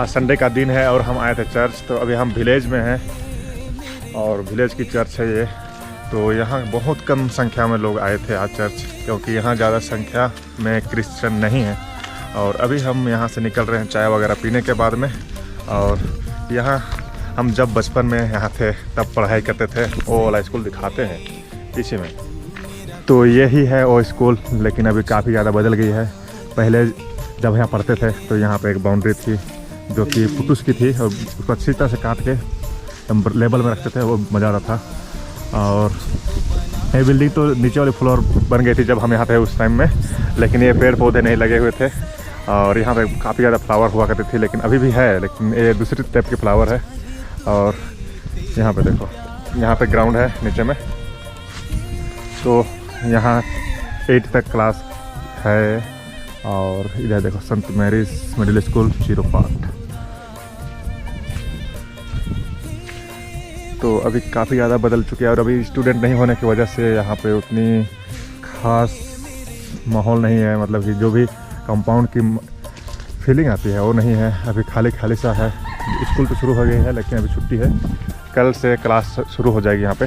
आज संडे का दिन है और हम आए थे चर्च। तो अभी हम विलेज में हैं और विलेज की चर्च है ये। तो यहाँ बहुत कम संख्या में लोग आए थे आज चर्च, क्योंकि यहाँ ज़्यादा संख्या में क्रिश्चियन नहीं है। और अभी हम यहाँ से निकल रहे हैं चाय वगैरह पीने के बाद में। और यहाँ हम जब बचपन में यहाँ थे तब पढ़ाई करते थे, वो वाला स्कूल दिखाते हैं पीछे में। तो यही है वो स्कूल, लेकिन अभी काफ़ी ज़्यादा बदल गई है। पहले जब यहाँ पढ़ते थे तो यहाँ पे एक बाउंड्री थी जो कि पुटुस की थी, और उसको अच्छी तरह से काट के लेबल में रखते थे, वो मज़ा आ रहा था। और ये बिल्डिंग तो नीचे वाली फ्लोर बन गई थी जब हम यहाँ थे उस टाइम में, लेकिन ये पेड़ पौधे नहीं लगे हुए थे। और यहाँ पे काफ़ी ज़्यादा फ्लावर हुआ करती थी, लेकिन अभी भी है, लेकिन ये दूसरी टाइप के फ्लावर है। और यहाँ पे देखो, यहाँ पे ग्राउंड है नीचे में। तो यहाँ 8 तक क्लास है। और इधर देखो संत मैरीज मिडिल स्कूल चिरोपाट। तो अभी काफ़ी ज़्यादा बदल चुके हैं और अभी स्टूडेंट नहीं होने की वजह से यहाँ पे उतनी खास माहौल नहीं है। मतलब कि जो भी कंपाउंड की फीलिंग आती है वो नहीं है। अभी खाली खाली सा है। स्कूल तो शुरू हो गई है लेकिन अभी छुट्टी है। कल से क्लास शुरू हो जाएगी यहाँ पे,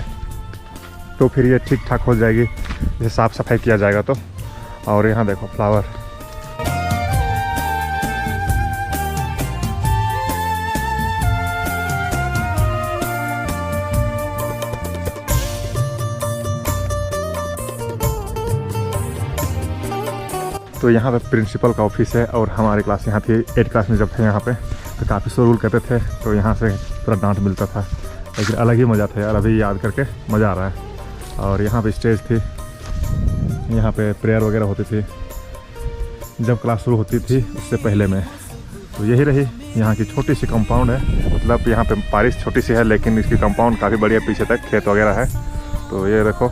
तो फिर ये ठीक ठाक हो जाएगी जैसे साफ़ सफाई किया जाएगा तो। और यहाँ देखो फ्लावर। तो यहाँ पे प्रिंसिपल का ऑफिस है और हमारी क्लास यहाँ थी 8 क्लास में जब थे यहाँ पे, तो काफ़ी शोर करते थे, तो यहाँ से पूरा डांट मिलता था, लेकिन अलग ही मज़ा था यार। अभी याद करके मज़ा आ रहा है। और यहाँ पे स्टेज थी, यहाँ पे प्रेयर वगैरह होती थी जब क्लास शुरू होती थी, उससे पहले में। तो यही रही यहाँ की छोटी सी कंपाउंड है। मतलब यहाँ पे बारिश छोटी सी है लेकिन इसकी कंपाउंड काफ़ी बढ़िया, पीछे तक खेत वगैरह है। तो ये देखो,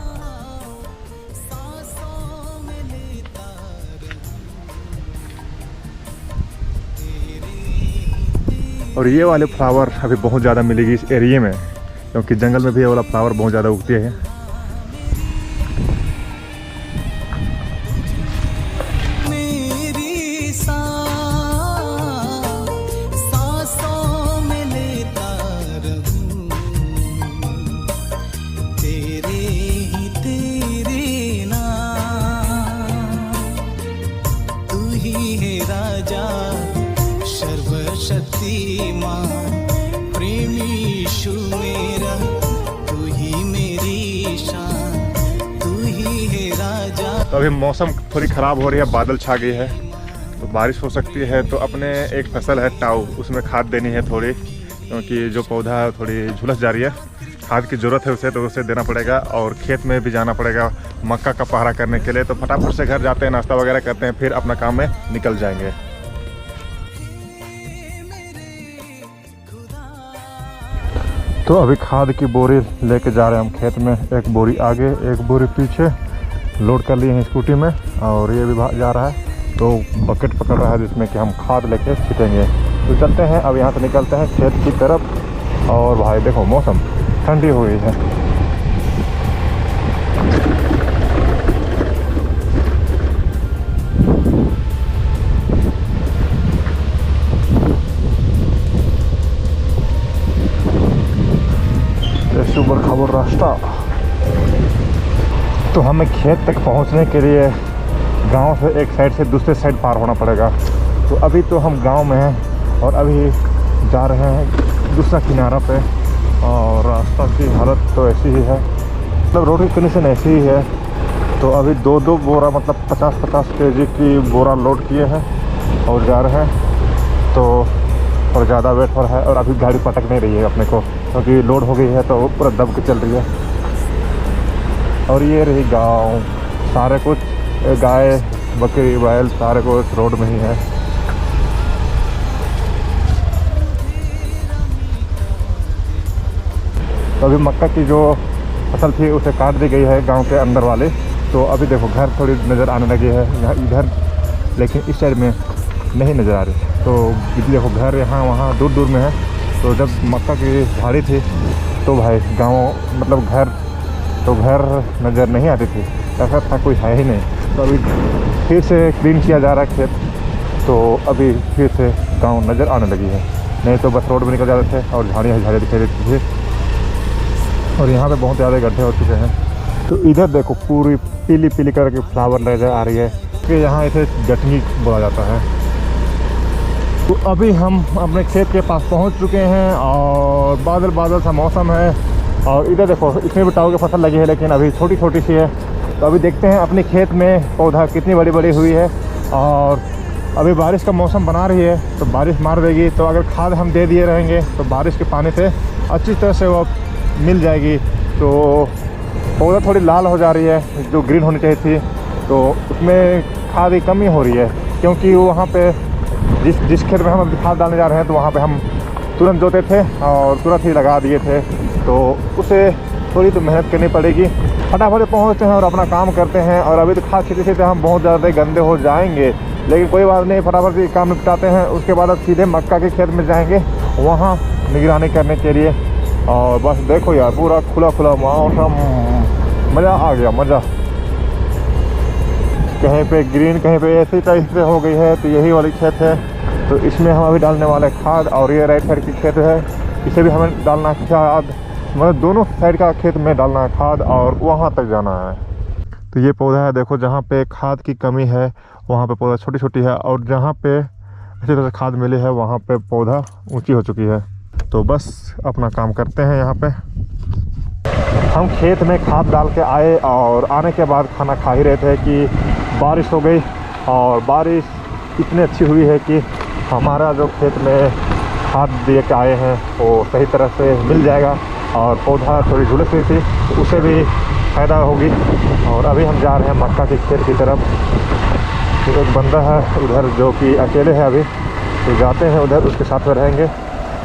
और ये वाले फ्लावर अभी बहुत ज़्यादा मिलेगी इस एरिया में, क्योंकि जंगल में भी ये वाला फ्लावर बहुत ज़्यादा उगती है। तो अभी मौसम थोड़ी ख़राब हो रही है, बादल छा गई है, तो बारिश हो सकती है। तो अपने एक फसल है टाऊ, उसमें खाद देनी है थोड़ी, क्योंकि जो पौधा थोड़ी झुलस जा रही है, खाद की ज़रूरत है उसे, तो उसे देना पड़ेगा। और खेत में भी जाना पड़ेगा मक्का का पहरा करने के लिए। तो फटाफट से घर जाते हैं, नाश्ता वगैरह करते हैं, फिर अपना काम में निकल जाएंगे। तो अभी खाद की बोरी लेके जा रहे हैं हम खेत में। एक बोरी आगे, एक बोरी पीछे लोड कर लिए हैं स्कूटी में, और ये भी जा रहा है। तो बकेट पकड़ रहा है जिसमें कि हम खाद लेके छीटेंगे। तो चलते हैं, अब यहाँ से निकलते हैं खेत की तरफ। और भाई देखो मौसम ठंडी हो गई है। सुबह खबर रास्ता। तो हमें खेत तक पहुंचने के लिए गांव से एक साइड से दूसरे साइड पार होना पड़ेगा। तो अभी तो हम गांव में हैं और अभी जा रहे हैं दूसरा किनारा पे। और रास्ता की हालत तो ऐसी ही है, मतलब रोड की कंडीशन ऐसी ही है। तो अभी 2-2 बोरा, मतलब 50-50 kg की बोरा लोड किए हैं और जा रहे हैं। तो और ज़्यादा वेट हो रहा है, और अभी गाड़ी पटक नहीं रही है अपने को, क्योंकि लोड हो गई है तो पूरा दब के चल रही है। और ये रही गांव, सारे कुछ गाय बकरी बैल सारे कुछ रोड में ही है। तो अभी मक्का की जो फसल थी उसे काट दी गई है गांव के अंदर वाले। तो अभी देखो घर थोड़ी नज़र आने लगी है यहाँ इधर, लेकिन इस साइड में नहीं नज़र आ रही। तो देखो घर यहाँ वहाँ दूर दूर में है। तो जब मक्का की झाड़ी थी तो भाई गांव, मतलब घर नज़र नहीं आती थी, ऐसा था कोई है ही नहीं। तो अभी फिर से क्लीन किया जा रहा है खेत, तो अभी फिर से गांव नज़र आने लगी है। नहीं तो बस रोड में निकल जाते थे और झाड़ियाँ दिखाई देती थी। और यहाँ पे बहुत ज़्यादा गड्ढे हो चुके हैं। तो इधर देखो पूरी पीली पीली कलर की फ्लावर नज़र आ रही है कि यहाँ इसे जटनी बोला जाता है। तो अभी हम अपने खेत के पास पहुँच चुके हैं और बादल सा मौसम है। और इधर देखो इसमें भी टाऊ की फसल लगी है, लेकिन अभी छोटी छोटी सी है। तो अभी देखते हैं अपने खेत में पौधा कितनी बड़ी बड़ी हुई है। और अभी बारिश का मौसम बना रही है, तो बारिश मार देगी। तो अगर खाद हम दे दिए रहेंगे तो बारिश के पानी से अच्छी तरह से वो मिल जाएगी। तो पौधा थोड़ी लाल हो जा रही है जो ग्रीन होनी चाहिए थी, तो उसमें खाद की कमी हो रही है। क्योंकि वहाँ पे जिस खेत में हम अभी खाद डालने जा रहे हैं, तो वहाँ पे हम तुरंत जोते थे और तुरंत ही लगा दिए थे। तो उसे थोड़ी तो मेहनत करनी पड़ेगी। फटाफट पहुँचते हैं और अपना काम करते हैं। और अभी तो खाद खेती से हम बहुत ज़्यादा गंदे हो जाएंगे, लेकिन कोई बात नहीं, फटाफट से काम निपटाते हैं। उसके बाद अब सीधे मक्का के खेत में जाएंगे, वहाँ निगरानी करने के लिए। और बस देखो यार, पूरा खुला मौसम, मज़ा आ गया, मज़ा। कहीं पे ग्रीन, कहीं पे ऐसी टाइप से हो गई है। तो यही वाली खेत है, तो इसमें हम अभी डालने वाले खाद। और ये राइट साइड की खेत है, इसे भी हमें डालना खाद, मतलब दोनों साइड का खेत में डालना है खाद और वहाँ तक जाना है। तो ये पौधा है, देखो जहाँ पे खाद की कमी है वहाँ पे पौधा छोटी छोटी है, और जहाँ पे अच्छी तरह से खाद मिली है वहाँ पे पौधा ऊंची हो चुकी है। तो बस अपना काम करते हैं। यहाँ पे हम खेत में खाद डाल के आए और आने के बाद खाना खा ही रहे थे कि बारिश हो गई। और बारिश इतनी अच्छी हुई है कि हमारा जो खेत में खाद दे के आए हैं वो सही तरह से मिल जाएगा। और पौधा थोड़ी झुलस हुई थी, तो उसे भी फ़ायदा होगी। और अभी हम जा रहे हैं मक्का के खेत की तरफ। तो एक बंदा है उधर जो कि अकेले है अभी, तो जाते हैं उधर, उसके साथ में रहेंगे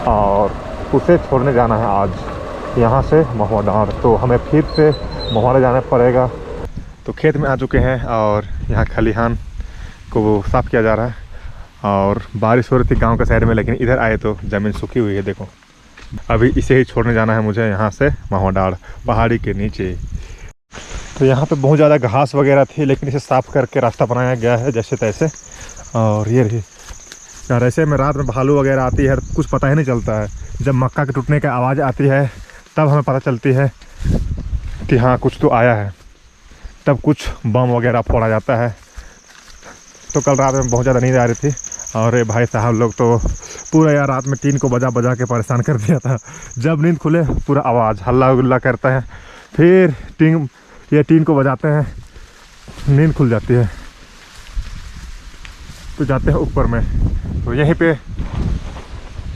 और उसे छोड़ने जाना है आज यहाँ से महुआ डाँड़। तो हमें फिर से महुआ जाना पड़ेगा। तो खेत में आ चुके हैं और यहाँ खलिहान को साफ़ किया जा रहा है। और बारिश हो रही थी गांव के साइड में, लेकिन इधर आए तो ज़मीन सूखी हुई है। देखो अभी इसे ही छोड़ने जाना है मुझे यहाँ से महुआ डाँड़ पहाड़ी के नीचे। तो यहाँ पे बहुत ज़्यादा घास वगैरह थी, लेकिन इसे साफ़ करके रास्ता बनाया गया है जैसे तैसे। और ये रही यार, ऐसे में रात में भालू वगैरह आती है, कुछ पता ही नहीं चलता है। जब मक्का के टूटने की आवाज़ आती है तब हमें पता चलती है कि हाँ कुछ तो आया है, तब कुछ बम वगैरह फोड़ा जाता है। तो कल रात में बहुत ज़्यादा नींद आ रही थी और ये भाई साहब लोग तो पूरा यार रात में टीन को बजा के परेशान कर दिया था। जब नींद खुले पूरा आवाज़ हल्ला गुल्ला करता है, फिर टीन को बजाते हैं, नींद खुल जाती है। तो जाते हैं ऊपर में, तो यहीं पे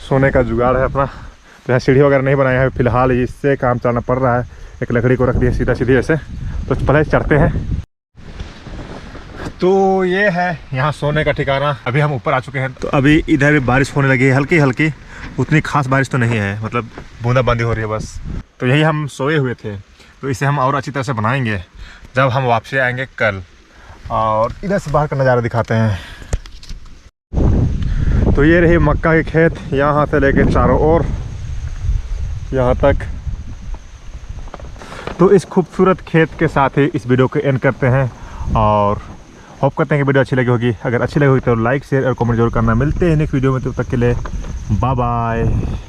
सोने का जुगाड़ है अपना। तो यहाँ सीढ़ी वगैरह नहीं बनाया है फिलहाल, इससे काम चलाना पड़ रहा है। एक लकड़ी को रख दिया सीधा सीधी ऐसे, तो पहले चढ़ते हैं। तो ये है यहाँ सोने का ठिकाना। अभी हम ऊपर आ चुके हैं। तो अभी इधर भी बारिश होने लगी है, हल्की हल्की, उतनी खास बारिश तो नहीं है, मतलब बूंदाबांदी हो रही है बस। तो यही हम सोए हुए थे, तो इसे हम और अच्छी तरह से बनाएंगे जब हम वापसी आएंगे कल। और इधर से बाहर का नज़ारा दिखाते हैं। तो ये रही मक्का के खेत, यहाँ से लेके चारों ओर यहाँ तक। तो इस खूबसूरत खेत के साथ ही इस वीडियो को एंड करते हैं और होप करते हैं कि वीडियो अच्छी लगी होगी। अगर अच्छी लगी होगी तो लाइक शेयर और कमेंट जरूर करना। मिलते हैं नेक्स्ट वीडियो में, तब तक के लिए बाय बाय।